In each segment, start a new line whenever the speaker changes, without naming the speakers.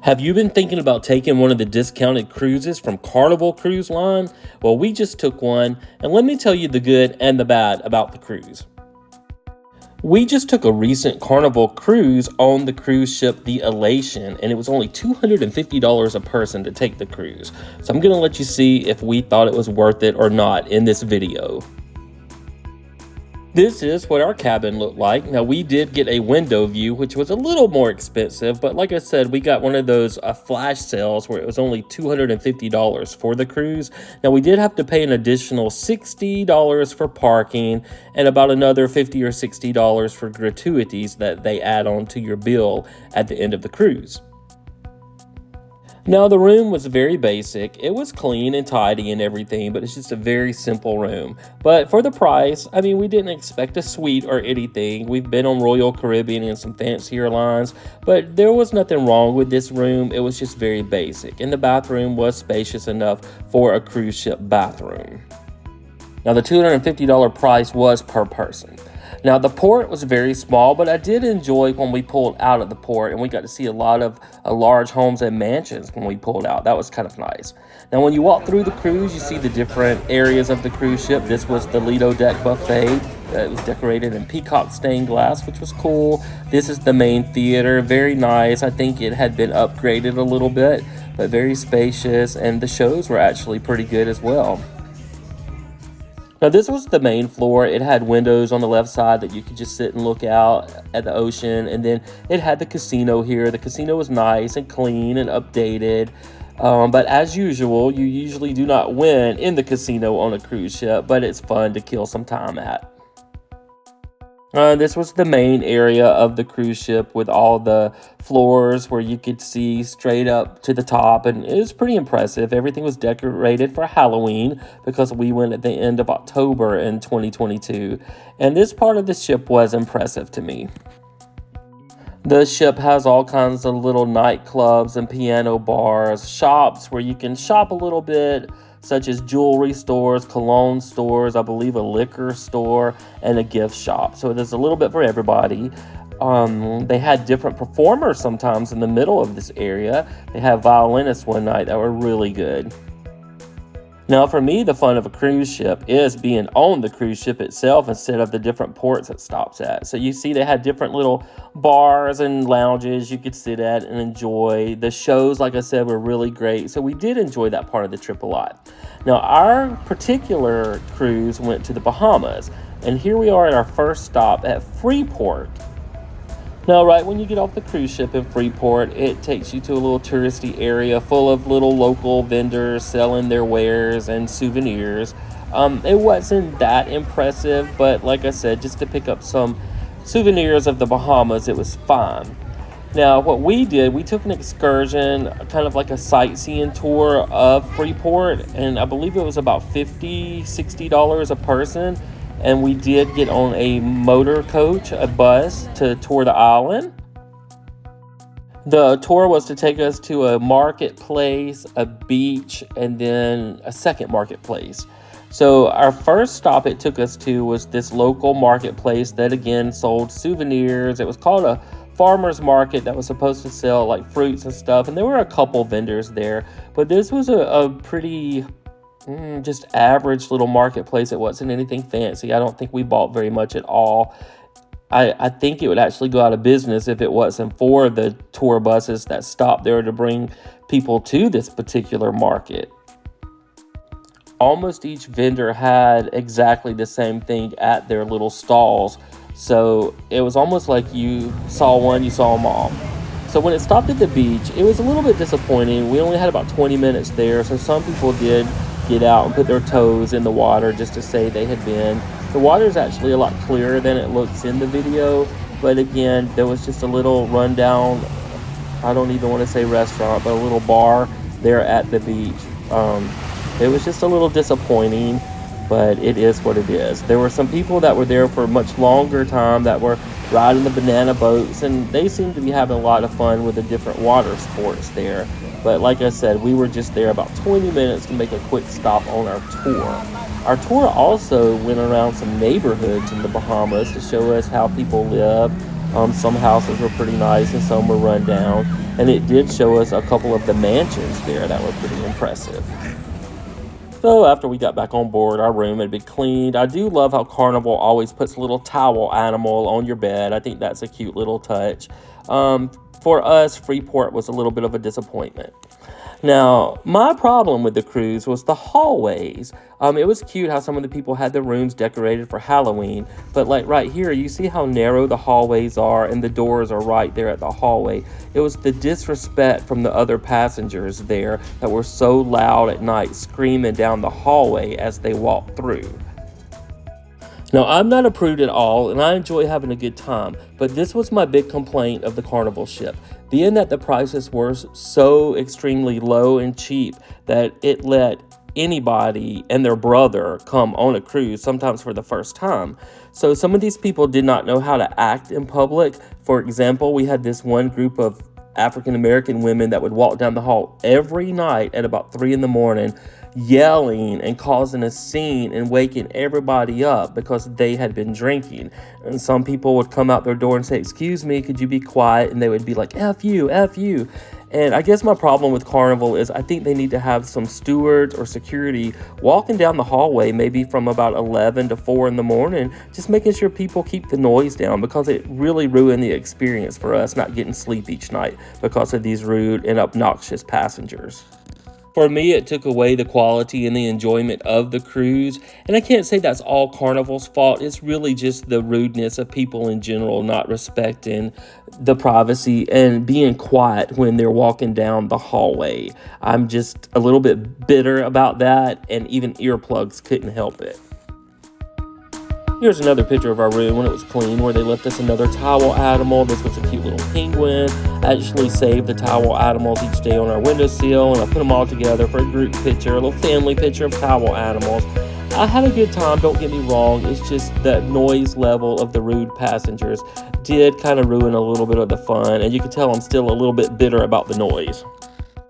Have you been thinking about taking one of the discounted cruises from Carnival Cruise Line? Well, we just took one, and let me tell you the good and the bad about the cruise. We just took a recent Carnival cruise on the cruise ship, the Elation, and it was only $250 a person to take the cruise. So I'm going to let you see if we thought it was worth it or not in this video. This is what our cabin looked like. Now, we did get a window view, which was a little more expensive, but like I said, we got one of those flash sales where it was only $250 for the cruise. Now, we did have to pay an additional $60 for parking and about another $50 or $60 for gratuities that they add on to your bill at the end of the cruise. Now, the room was very basic. It was clean and tidy and everything, but it's just a very simple room. But for the price, I mean, we didn't expect a suite or anything. We've been on Royal Caribbean and some fancier lines, but there was nothing wrong with this room. It was just very basic, and the bathroom was spacious enough for a cruise ship bathroom. Now, the $250 price was per person. Now, the port was very small, but I did enjoy when we pulled out of the port, and we got to see a lot of large homes and mansions when we pulled out. That was kind of nice. Now, when you walk through the cruise, you see the different areas of the cruise ship. This was the Lido Deck Buffet. It was decorated in peacock stained glass, which was cool. This is the main theater. Very nice. I think it had been upgraded a little bit, but very spacious, and the shows were actually pretty good as well. Now, this was the main floor. It had windows on the left side that you could just sit and look out at the ocean. And then it had the casino here. The casino was nice and clean and updated. But as usual, you usually do not win in the casino on a cruise ship, but it's fun to kill some time at. This was the main area of the cruise ship with all the floors where you could see straight up to the top, and it was pretty impressive. Everything was decorated for Halloween because we went at the end of October in 2022, and this part of the ship was impressive to me. The ship has all kinds of little nightclubs and piano bars, shops where you can shop a little bit, such as jewelry stores, cologne stores, I believe a liquor store, and a gift shop. So there's a little bit for everybody. They had different performers sometimes in the middle of this area. They had violinists one night that were really good. Now, for me, the fun of a cruise ship is being on the cruise ship itself instead of the different ports it stops at. So you see they had different little bars and lounges you could sit at and enjoy. The shows, like I said, were really great. So we did enjoy that part of the trip a lot. Now, our particular cruise went to the Bahamas. And here we are at our first stop at Freeport. Now, right when you get off the cruise ship in Freeport, it takes you to a little touristy area full of little local vendors selling their wares and souvenirs. It wasn't that impressive, but like I said, just to pick up some souvenirs of the Bahamas, it was fine. Now, what we did, we took an excursion, kind of like a sightseeing tour of Freeport, and I believe it was about $50, $60 a person. And we did get on a motor coach, a bus, to tour the island. The tour was to take us to a marketplace, a beach, and then a second marketplace. So our first stop it took us to was this local marketplace that again sold souvenirs. It was called a farmer's market that was supposed to sell like fruits and stuff. And there were a couple vendors there, but this was a pretty just average little marketplace. It wasn't anything fancy. I don't think we bought very much at all. I think it would actually go out of business if it wasn't for the tour buses that stopped there to bring people to this particular market. Almost each vendor had exactly the same thing at their little stalls. So it was almost like you saw one, you saw them all. So when it stopped at the beach, it was a little bit disappointing. We only had about 20 minutes there, so some people did get out and put their toes in the water just to say they had been. The water is actually a lot clearer than it looks in the video, but again, there was just a little rundown, I don't even want to say restaurant, but a little bar there at the beach. It was just a little disappointing, but it is what it is. There were some people that were there for a much longer time that were riding the banana boats, and they seemed to be having a lot of fun with the different water sports there. But like I said, we were just there about 20 minutes to make a quick stop on our tour. Our tour also went around some neighborhoods in the Bahamas to show us how people live. Some houses were pretty nice and some were run down. and it did show us a couple of the mansions there that were pretty impressive. So after we got back on board, our room had been cleaned. I do love how Carnival always puts a little towel animal on your bed. I think that's a cute little touch. For us, Freeport was a little bit of a disappointment. Now, my problem with the cruise was the hallways. It was cute how some of the people had their rooms decorated for Halloween, but like right here, you see how narrow the hallways are and the doors are right there at the hallway. It was the disrespect from the other passengers there that were so loud at night, screaming down the hallway as they walked through. Now, I'm not a prude at all, and I enjoy having a good time, but this was my big complaint of the Carnival ship. Being that the prices were so extremely low and cheap that it let anybody and their brother come on a cruise, sometimes for the first time. So some of these people did not know how to act in public. For example, we had this one group of African American women that would walk down the hall every night at about 3 a.m, yelling and causing a scene and waking everybody up because they had been drinking. And some people would come out their door and say, "Excuse me, could you be quiet?" And they would be like, "F you, F you." And I guess my problem with Carnival is I think they need to have some stewards or security walking down the hallway, maybe from about 11 to 4 in the morning, just making sure people keep the noise down, because it really ruined the experience for us not getting sleep each night because of these rude and obnoxious passengers. For me, it took away the quality and the enjoyment of the cruise, and I can't say that's all Carnival's fault. It's really just the rudeness of people in general not respecting the privacy and being quiet when they're walking down the hallway. I'm just a little bit bitter about that, and even earplugs couldn't help it. Here's another picture of our room when it was clean, where they left us another towel animal. This was a cute little penguin. I actually saved the towel animals each day on our windowsill, and I put them all together for a group picture, a little family picture of towel animals. I had a good time, don't get me wrong. It's just that noise level of the rude passengers did kind of ruin a little bit of the fun, and you can tell I'm still a little bit bitter about the noise.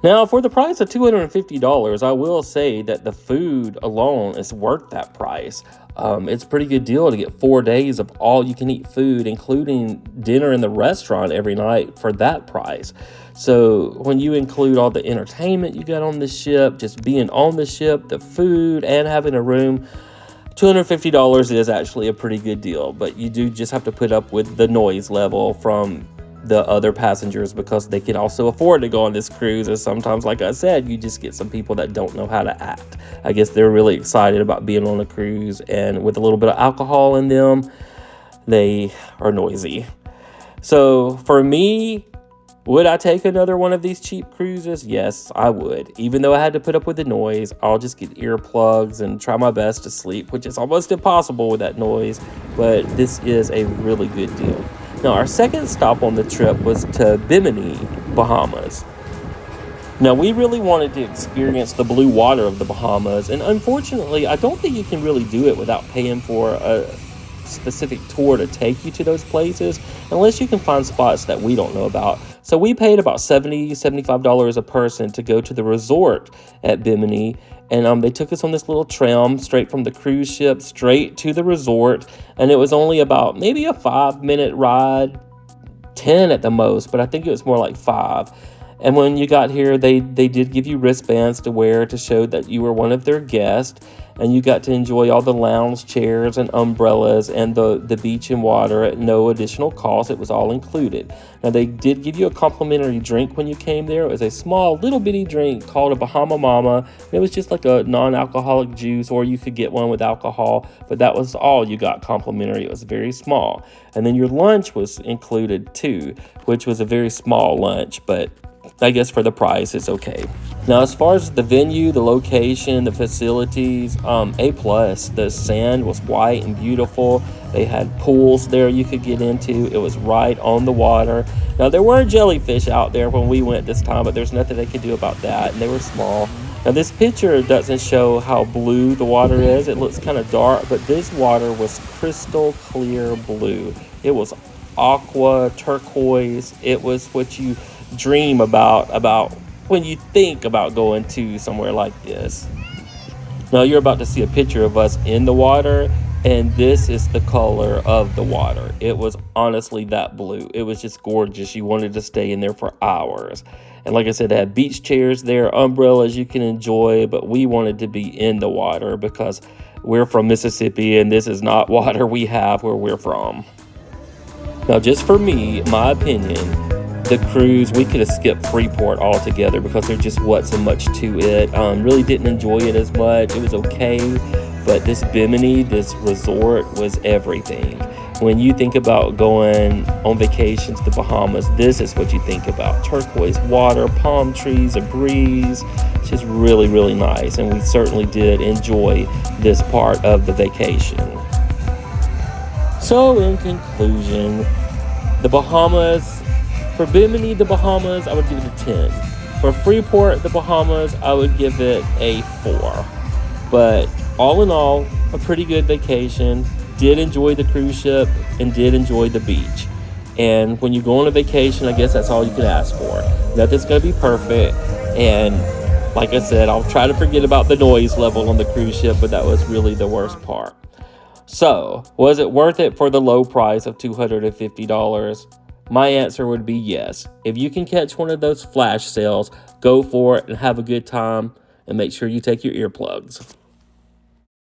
Now, for the price of $250, I will say that the food alone is worth that price. It's a pretty good deal to get 4 days of all-you-can-eat food, including dinner in the restaurant every night for that price. So when you include all the entertainment you got on the ship, just being on the ship, the food, and having a room, $250 is actually a pretty good deal. But you do just have to put up with the noise level from the other passengers, because they can also afford to go on this cruise. And sometimes, like I said, you just get some people that don't know how to act. I guess they're really excited about being on a cruise, and with a little bit of alcohol in them, they are noisy. So for me, would I take another one of these cheap cruises? Yes, I would. Even though I had to put up with the noise, I'll just get earplugs and try my best to sleep, which is almost impossible with that noise, but this is a really good deal. Now, our second stop on the trip was to Bimini, Bahamas. Now, we really wanted to experience the blue water of the Bahamas, and unfortunately, I don't think you can really do it without paying for a specific tour to take you to those places, unless you can find spots that we don't know about. So we paid about $75 a person to go to the resort at Bimini, and they took us on this little tram straight from the cruise ship straight to the resort, and it was only about maybe a 5-minute ride, 10 at the most, but I think it was more like 5. And when you got here, they did give you wristbands to wear to show that you were one of their guests, and you got to enjoy all the lounge chairs and umbrellas and the beach and water at no additional cost. It was all included. Now, they did give you a complimentary drink when you came there. It was a small little bitty drink called a Bahama Mama. It was just like a non-alcoholic juice, or you could get one with alcohol, but that was all you got complimentary. It was very small. And then your lunch was included too, which was a very small lunch, but I guess for the price, it's okay. Now, as far as the venue, the location, the facilities, A+. The sand was white and beautiful. They had pools there you could get into. It was right on the water. Now, there were jellyfish out there when we went this time, but there's nothing they could do about that, and they were small. Now, this picture doesn't show how blue the water is. It looks kind of dark, but this water was crystal clear blue. It was aqua, turquoise. It was what you dream about when you think about going to somewhere like this. Now, you're about to see a picture of us in the water. And this is the color of the water. It was honestly that blue. It was just gorgeous. You wanted to stay in there for hours. And like I said, they had beach chairs there, umbrellas you can enjoy, but we wanted to be in the water because we're from Mississippi and this is not water we have where we're from. Now, just for me, my opinion, the cruise, we could have skipped Freeport altogether because there just wasn't much to it. Really didn't enjoy it as much. It was okay, but this Bimini, this resort, was everything. When you think about going on vacation to the Bahamas, this is what you think about: turquoise water, palm trees, a breeze. It's just really, really nice, and we certainly did enjoy this part of the vacation. So, in conclusion, the Bahamas, for Bimini, the Bahamas, I would give it a 10. For Freeport, the Bahamas, I would give it a 4. But all in all, a pretty good vacation. Did enjoy the cruise ship and did enjoy the beach. And when you go on a vacation, I guess that's all you can ask for. Nothing's going to be perfect. And like I said, I'll try to forget about the noise level on the cruise ship, but that was really the worst part. So, was it worth it for the low price of $250? My answer would be yes. If you can catch one of those flash sales, go for it and have a good time, and make sure you take your earplugs.